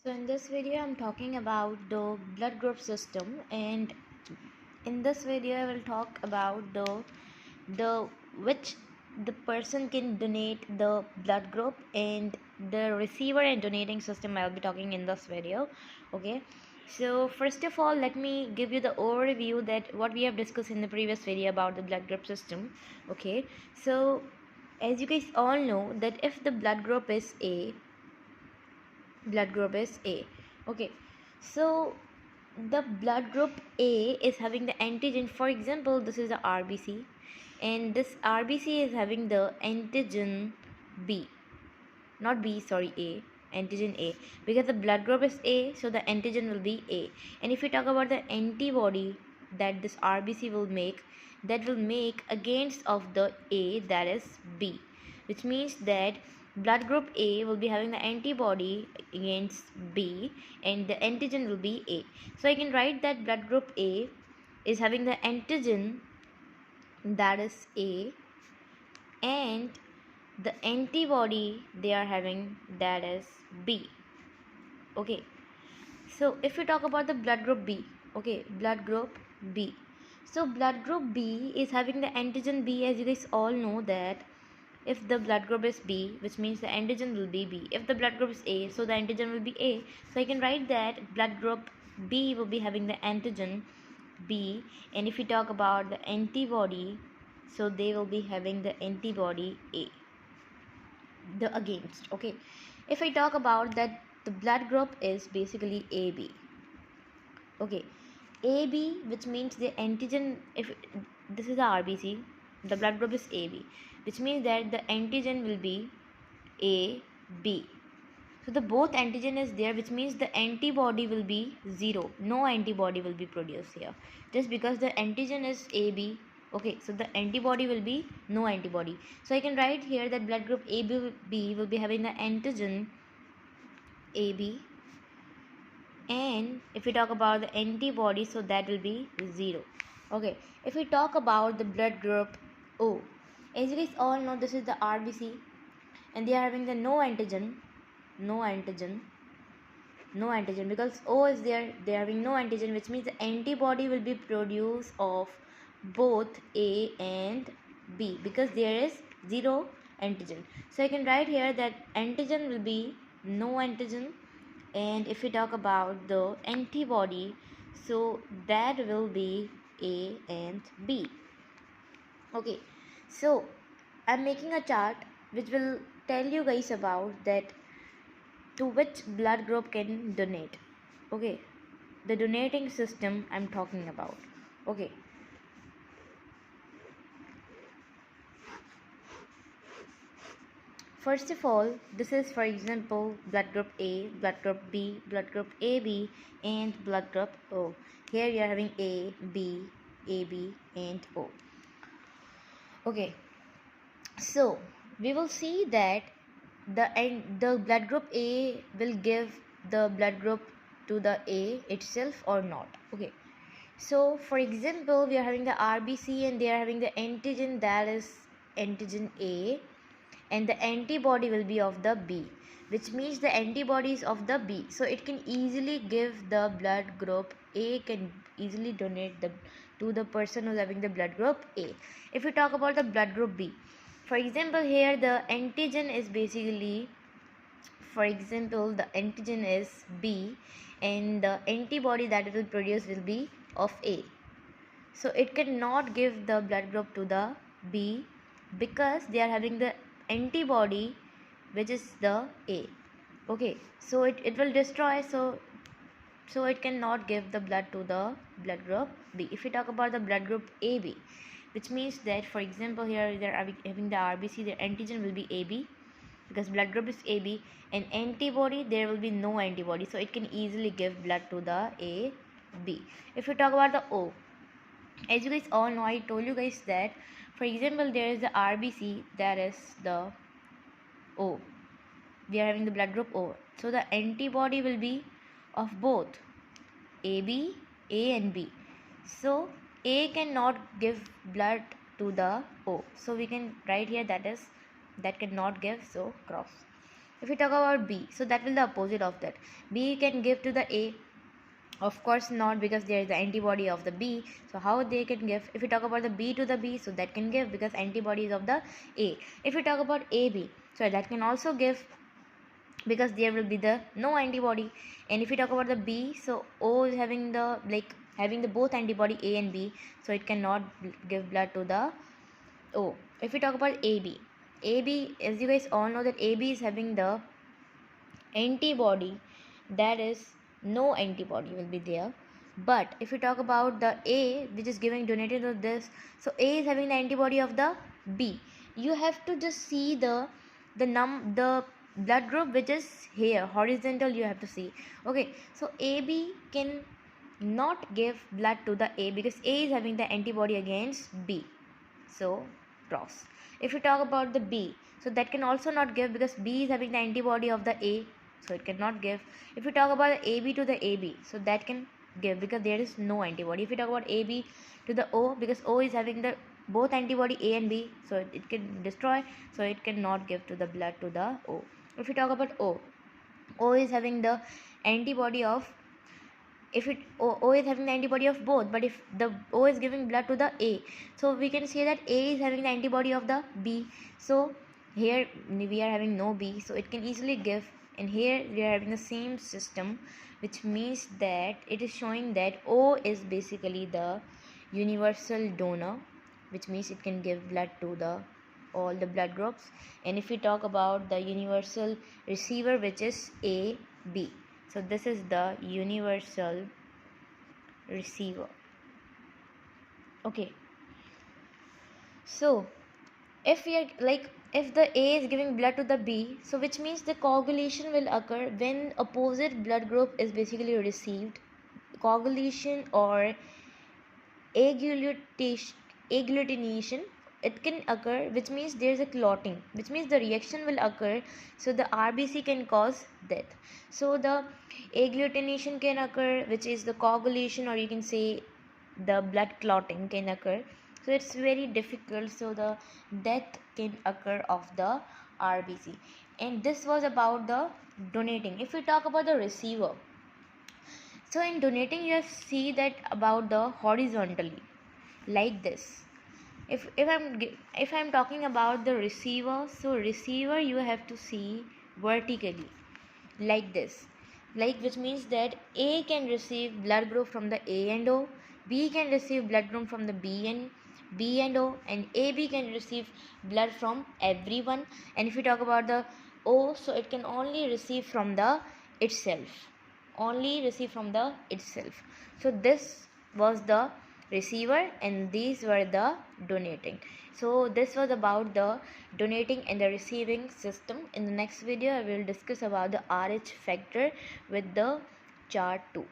So in this video I'm talking about the blood group system, and in this video I will talk about the which the person can donate the blood group and the receiver and donating system I'll be talking in this video. Okay, so first of all let me give you the overview that what we have discussed in the previous video about the blood group system. Okay, so as you guys all know that if the blood group is A, okay, so the blood group A is having the antigen. For example, this is the RBC, and this RBC is having the antigen B, not B, sorry, A, antigen A, because the blood group is A, so the antigen will be A. And if we talk about the antibody that this RBC will make, that will make against of the A, that is B, which means that blood group A will be having the antibody against B and the antigen will be A. So I can write that blood group A is having the antigen, that is A, and the antibody they are having, that is B. Okay, so if we talk about the blood group B, okay, blood group B, so blood group B is having the antigen B. As you guys all know that if the blood group is B, which means the antigen will be B. If the blood group is A, so the antigen will be A. So I can write that blood group B will be having the antigen B, and if we talk about the antibody, so they will be having the antibody A, the against. Okay, if I talk about that the blood group is basically AB. Okay, AB, which means the antigen, if this is the RBC, the blood group is AB, which means that the antigen will be AB. So the both antigen is there, which means the antibody will be 0. No antibody will be produced here, just because the antigen is AB. Okay, so the antibody will be no antibody. So I can write here that blood group AB will be having the antigen AB, and if we talk about the antibody, so that will be 0. Okay, if we talk about the blood group O, as you guys all know, this is the RBC, and they are having the no antigen, no antigen, no antigen, because O is there, they are having no antigen, which means the antibody will be produced of both A and B, because there is 0 antigen. So I can write here that antigen will be no antigen, and if we talk about the antibody, so that will be A and B. Okay, so I'm making a chart which will tell you guys about that to which blood group can donate. Okay, the donating system I'm talking about. Okay, first of all, this is for example blood group A, blood group B, blood group AB, and blood group O. Here you are having A, B, AB, and O. Okay, so we will see that the blood group A will give the blood group to the A itself or not. Okay, so for example we are having the RBC and they are having the antigen, that is antigen A, and the antibody will be of the B, which means the antibody is of the B, so it can easily give the blood group A, can easily donate the to the person who's having the blood group A. If we talk about the blood group B, for example here the antigen is basically, for example the antigen is B and the antibody that it will produce will be of A, so it cannot give the blood group to the B because they are having the antibody which is the A. Okay, so it will destroy, so it cannot give the blood to the blood group B. If we talk about the blood group AB, which means that for example here they are having the RBC, their antigen will be AB because blood group is AB, and antibody there will be no antibody, so it can easily give blood to the AB. If we talk about the O, as you guys all know, I told you guys that for example there is the RBC, that is the O, we are having the blood group O, so the antibody will be of both AB, A and B, so A cannot give blood to the O, so we can write here that is that cannot give, so cross. If we talk about B, so that will the opposite of that. B can give to the A. Of course not, because there is the antibody of the B. So how they can give? If we talk about the B to the B, so that can give because antibodies of the A. If we talk about AB, so that can also give because there will be the no antibody. And if we talk about the B, so O is having the having the both antibody A and B, so it cannot give blood to the O. If we talk about AB, AB, as you guys all know that AB is having the antibody, that is no antibody will be there. But if we talk about the A, which is giving donated to this, so A is having the antibody of the B. You have to just see the blood group which is here horizontal, you have to see. Okay, so AB can not give blood to the A because A is having the antibody against B, so cross. If we talk about the B, so that can also not give because B is having the antibody of the A, so it cannot give. If we talk about the AB to the AB, so that can give because there is no antibody. If we talk about AB to the O, because O is having the both antibody A and B, so it can destroy, so it cannot give to the blood to the O. If we talk about O, O is having the antibody of, if it O is having the antibody of both, but if the O is giving blood to the A, so we can say that A is having the antibody of the B. So here we are having no B, so it can easily give. And here we are having the same system, which means that it is showing that O is basically the universal donor, which means it can give blood to the all the blood groups. And if we talk about the universal receiver, which is AB, so this is the universal receiver. Okay, so if we are if the A is giving blood to the B, so which means the coagulation will occur when opposite blood group is basically received. Coagulation or agglutination, it can occur, which means there is a clotting, which means the reaction will occur, so the RBC can cause death. So the agglutination can occur, which is the coagulation, or you can say the blood clotting can occur, so it's very difficult, so the death can occur of the RBC. And this was about the donating. If we talk about the receiver, so in donating you have see that about the horizontally like this. If I'm talking about the receiver, so receiver you have to see vertically like this, which means that A can receive blood group from the A and O, B can receive blood group from the B and O, and AB can receive blood from everyone. And if we talk about the O, so it can only receive from the itself, so this was the receiver and these were the donating. So this was about the donating and the receiving system. In the next video I will discuss about the RH factor with the chart 2.